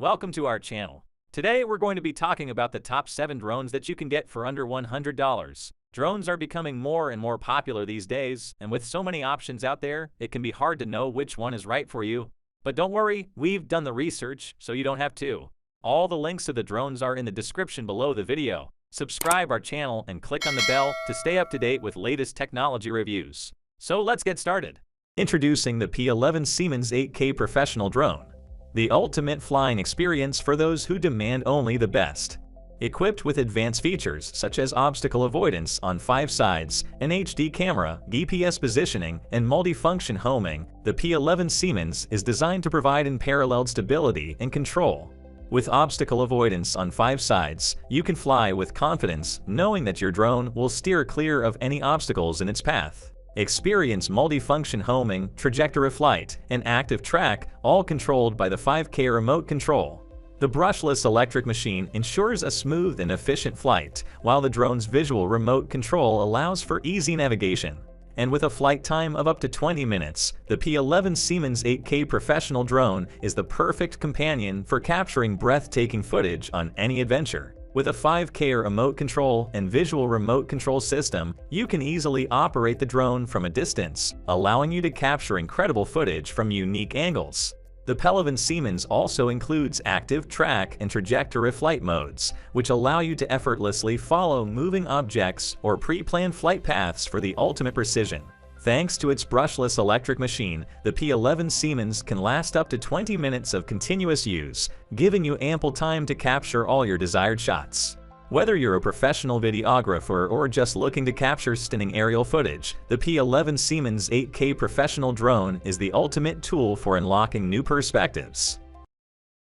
Welcome to our channel. Today we're going to be talking about the top 7 drones that you can get for under $100. Drones are becoming more and more popular these days, and with so many options out there, it can be hard to know which one is right for you. But don't worry, we've done the research, so you don't have to. All the links to the drones are in the description below the video. Subscribe our channel and click on the bell to stay up to date with latest technology reviews. So let's get started. Introducing the P11 Siemens 8K Professional Drone. The ultimate flying experience for those who demand only the best. Equipped with advanced features such as obstacle avoidance on 5 sides, an HD camera, GPS positioning, and multifunction homing, the P11 Siemens is designed to provide unparalleled stability and control. With obstacle avoidance on 5 sides, you can fly with confidence, knowing that your drone will steer clear of any obstacles in its path. Experience multifunction homing, trajectory flight, and active track, all controlled by the 5K remote control. The brushless electric machine ensures a smooth and efficient flight, while the drone's visual remote control allows for easy navigation. And with a flight time of up to 20 minutes, the P11 Siemens 8K Professional Drone is the perfect companion for capturing breathtaking footage on any adventure. With a 5K remote control and visual remote control system, you can easily operate the drone from a distance, allowing you to capture incredible footage from unique angles. The P11 Siemens also includes active track and trajectory flight modes, which allow you to effortlessly follow moving objects or pre-planned flight paths for the ultimate precision. Thanks to its brushless electric machine, the P11 Siemens can last up to 20 minutes of continuous use, giving you ample time to capture all your desired shots. Whether you're a professional videographer or just looking to capture stunning aerial footage, the P11 Siemens 8K Professional Drone is the ultimate tool for unlocking new perspectives.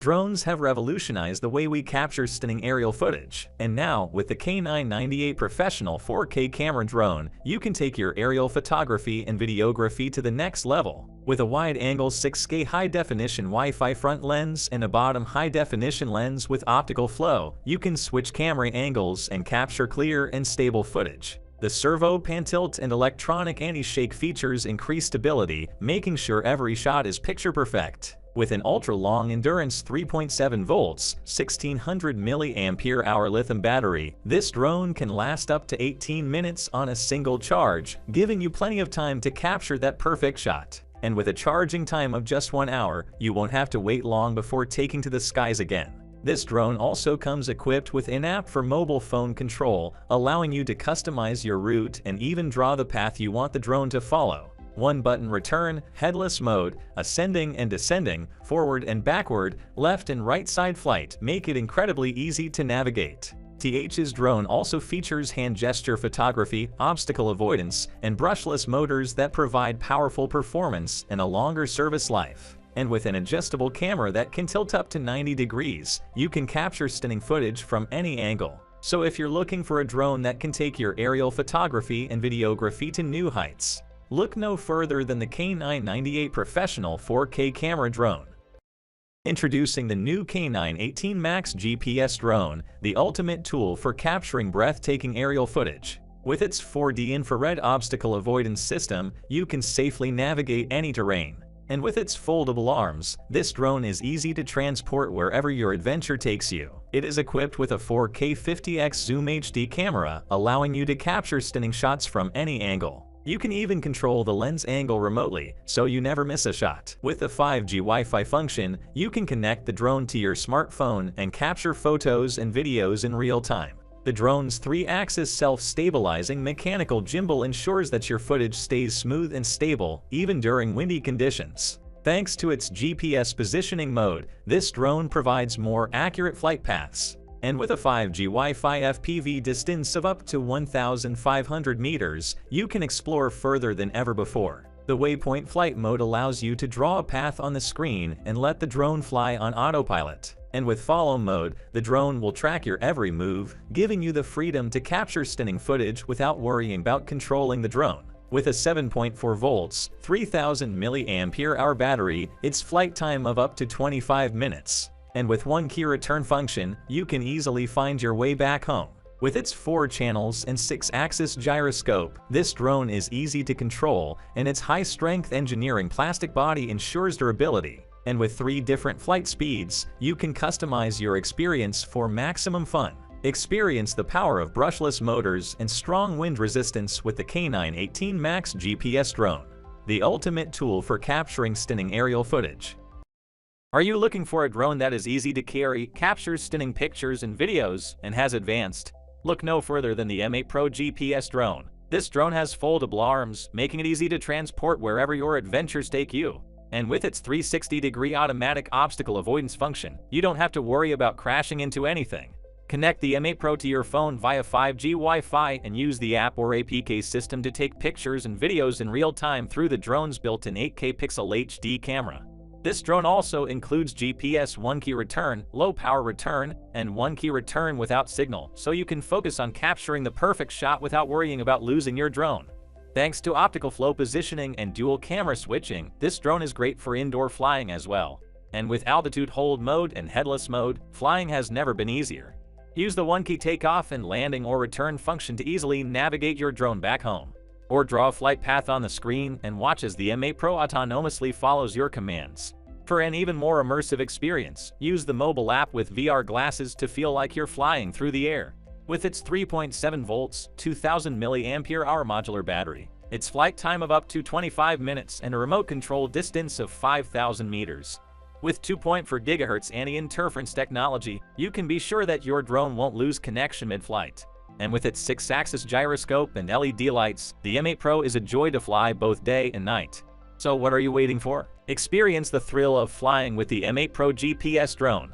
Drones have revolutionized the way we capture stunning aerial footage, and now, with the K998 Professional 4K camera drone, you can take your aerial photography and videography to the next level. With a wide-angle 6K high-definition Wi-Fi front lens and a bottom high-definition lens with optical flow, you can switch camera angles and capture clear and stable footage. The servo pan-tilt and electronic anti-shake features increase stability, making sure every shot is picture-perfect. With an ultra-long endurance 3.7 volts, 1600 mAh lithium battery, this drone can last up to 18 minutes on a single charge, giving you plenty of time to capture that perfect shot. And with a charging time of just 1 hour, you won't have to wait long before taking to the skies again. This drone also comes equipped with an app for mobile phone control, allowing you to customize your route and even draw the path you want the drone to follow. One-button return, headless mode, ascending and descending, forward and backward, left and right side flight make it incredibly easy to navigate. TH's drone also features hand gesture photography, obstacle avoidance, and brushless motors that provide powerful performance and a longer service life. And with an adjustable camera that can tilt up to 90 degrees, you can capture stunning footage from any angle. So if you're looking for a drone that can take your aerial photography and videography to new heights, look no further than the K998 Professional 4K camera drone. Introducing the new K918 Max GPS drone, the ultimate tool for capturing breathtaking aerial footage. With its 4D infrared obstacle avoidance system, you can safely navigate any terrain. And with its foldable arms, this drone is easy to transport wherever your adventure takes you. It is equipped with a 4K 50x Zoom HD camera, allowing you to capture stunning shots from any angle. You can even control the lens angle remotely, so you never miss a shot. With the 5G Wi-Fi function, you can connect the drone to your smartphone and capture photos and videos in real time. The drone's 3-axis self-stabilizing mechanical gimbal ensures that your footage stays smooth and stable, even during windy conditions. Thanks to its GPS positioning mode, this drone provides more accurate flight paths. And with a 5G Wi-Fi FPV distance of up to 1,500 meters, you can explore further than ever before. The Waypoint Flight mode allows you to draw a path on the screen and let the drone fly on autopilot. And with Follow mode, the drone will track your every move, giving you the freedom to capture stunning footage without worrying about controlling the drone. With a 7.4 volts, 3000 mAh battery, its flight time of up to 25 minutes. And with one key return function, you can easily find your way back home. With its 4 channels and 6-axis gyroscope, this drone is easy to control, and its high-strength engineering plastic body ensures durability. And with 3 different flight speeds, you can customize your experience for maximum fun. Experience the power of brushless motors and strong wind resistance with the K9 18 Max GPS drone, the ultimate tool for capturing stunning aerial footage. Are you looking for a drone that is easy to carry, captures stunning pictures and videos, and has advanced? Look no further than the M8 Pro GPS drone. This drone has foldable arms, making it easy to transport wherever your adventures take you. And with its 360-degree automatic obstacle avoidance function, you don't have to worry about crashing into anything. Connect the M8 Pro to your phone via 5G Wi-Fi and use the app or APK system to take pictures and videos in real time through the drone's built-in 8K pixel HD camera. This drone also includes GPS 1-key return, low-power return, and 1-key return without signal, so you can focus on capturing the perfect shot without worrying about losing your drone. Thanks to optical flow positioning and dual camera switching, this drone is great for indoor flying as well. And with altitude hold mode and headless mode, flying has never been easier. Use the 1-key takeoff and landing or return function to easily navigate your drone back home. Or draw a flight path on the screen and watch as the M8 Pro autonomously follows your commands. For an even more immersive experience, use the mobile app with VR glasses to feel like you're flying through the air. With its 3.7 volts, 2000 mAh modular battery, its flight time of up to 25 minutes and a remote control distance of 5,000 meters. With 2.4 GHz anti-interference technology, you can be sure that your drone won't lose connection mid-flight. And with its 6-axis gyroscope and LED lights, the M8 Pro is a joy to fly both day and night. So what are you waiting for? Experience the thrill of flying with the M8 Pro GPS drone.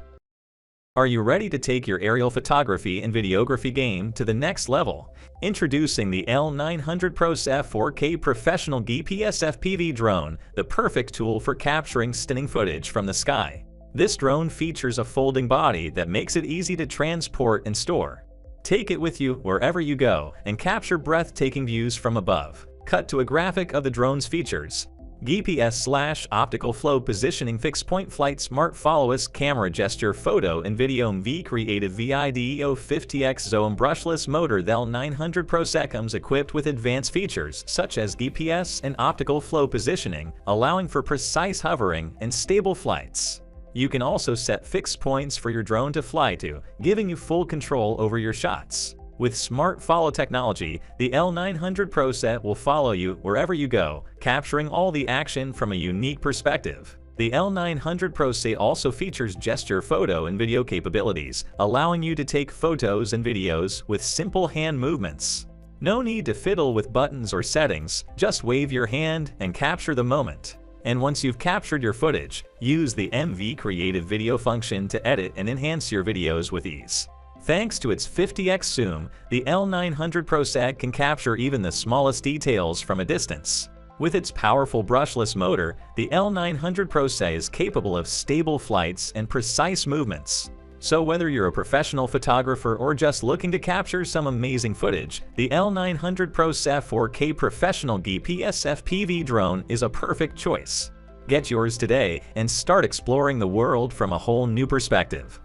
Are you ready to take your aerial photography and videography game to the next level? Introducing the L900 Pro F4K Professional GPS FPV drone, the perfect tool for capturing stunning footage from the sky. This drone features a folding body that makes it easy to transport and store. Take it with you wherever you go and capture breathtaking views from above. Cut to a graphic of the drone's features. GPS/optical flow positioning, fixed point flight, smart follow-us, camera gesture, photo and video, MV creative VIDEO 50X Zoom brushless motor. The L900 Pro comes equipped with advanced features such as GPS and optical flow positioning, allowing for precise hovering and stable flights. You can also set fixed points for your drone to fly to, giving you full control over your shots. With Smart Follow technology, the L900 Pro will follow you wherever you go, capturing all the action from a unique perspective. The L900 Pro also features gesture photo and video capabilities, allowing you to take photos and videos with simple hand movements. No need to fiddle with buttons or settings, just wave your hand and capture the moment. And once you've captured your footage, use the MV Creative Video function to edit and enhance your videos with ease. Thanks to its 50x zoom, the L900 Pro can capture even the smallest details from a distance. With its powerful brushless motor, the L900 Pro is capable of stable flights and precise movements. So whether you're a professional photographer or just looking to capture some amazing footage, the L900 Pro F4K Professional GPS FPV drone is a perfect choice. Get yours today and start exploring the world from a whole new perspective.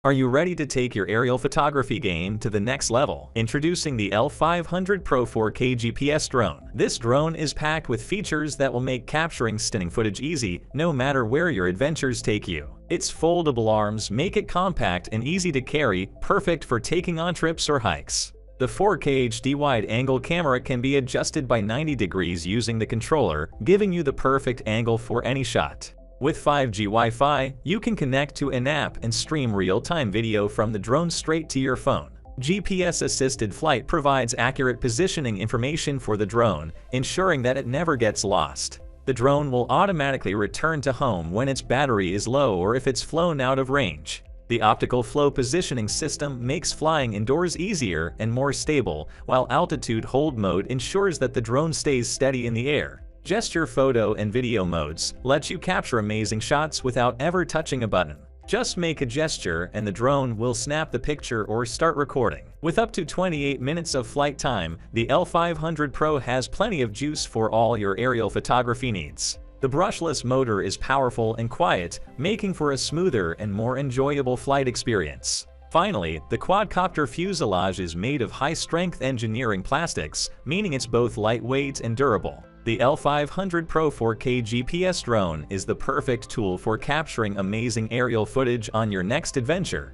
Are you ready to take your aerial photography game to the next level? Introducing the L500 Pro 4K GPS drone. This drone is packed with features that will make capturing stunning footage easy, no matter where your adventures take you. Its foldable arms make it compact and easy to carry, perfect for taking on trips or hikes. The 4K HD wide-angle camera can be adjusted by 90 degrees using the controller, giving you the perfect angle for any shot. With 5G Wi-Fi, you can connect to an app and stream real-time video from the drone straight to your phone. GPS-assisted flight provides accurate positioning information for the drone, ensuring that it never gets lost. The drone will automatically return to home when its battery is low or if it's flown out of range. The optical flow positioning system makes flying indoors easier and more stable, while altitude hold mode ensures that the drone stays steady in the air. Gesture photo and video modes let you capture amazing shots without ever touching a button. Just make a gesture and the drone will snap the picture or start recording. With up to 28 minutes of flight time, the L500 Pro has plenty of juice for all your aerial photography needs. The brushless motor is powerful and quiet, making for a smoother and more enjoyable flight experience. Finally, the quadcopter fuselage is made of high-strength engineering plastics, meaning it's both lightweight and durable. The L500 Pro 4K GPS drone is the perfect tool for capturing amazing aerial footage on your next adventure.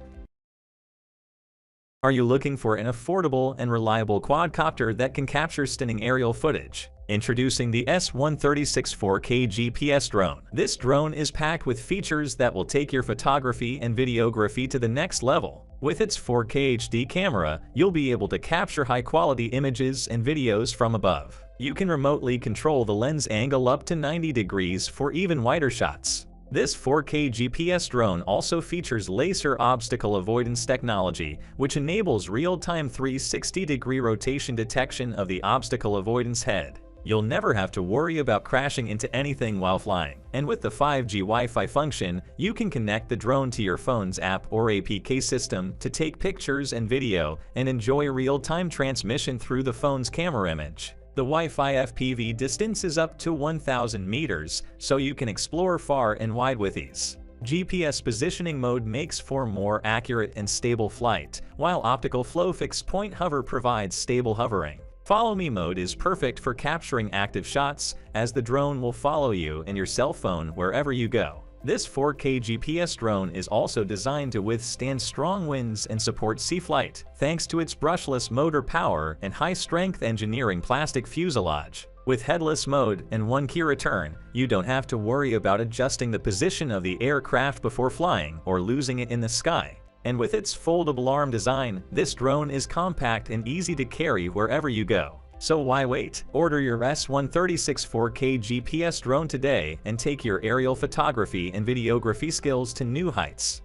Are you looking for an affordable and reliable quadcopter that can capture stunning aerial footage? Introducing the S136 4K GPS drone. This drone is packed with features that will take your photography and videography to the next level. With its 4K HD camera, you'll be able to capture high-quality images and videos from above. You can remotely control the lens angle up to 90 degrees for even wider shots. This 4K GPS drone also features laser obstacle avoidance technology, which enables real-time 360-degree rotation detection of the obstacle avoidance head. You'll never have to worry about crashing into anything while flying. And with the 5G Wi-Fi function, you can connect the drone to your phone's app or APK system to take pictures and video and enjoy real-time transmission through the phone's camera image. The Wi-Fi FPV distance is up to 1,000 meters, so you can explore far and wide with ease. GPS positioning mode makes for more accurate and stable flight, while optical flow fixed point hover provides stable hovering. Follow Me mode is perfect for capturing active shots, as the drone will follow you and your cell phone wherever you go. This 4K GPS drone is also designed to withstand strong winds and support sea flight, thanks to its brushless motor power and high-strength engineering plastic fuselage. With headless mode and one-key return, you don't have to worry about adjusting the position of the aircraft before flying or losing it in the sky. And with its foldable arm design, this drone is compact and easy to carry wherever you go. So why wait? Order your S136 4K GPS drone today and take your aerial photography and videography skills to new heights.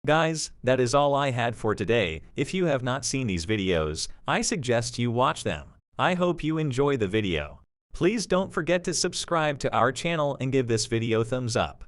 Guys, that is all I had for today. If you have not seen these videos, I suggest you watch them. I hope you enjoy the video. Please don't forget to subscribe to our channel and give this video thumbs up.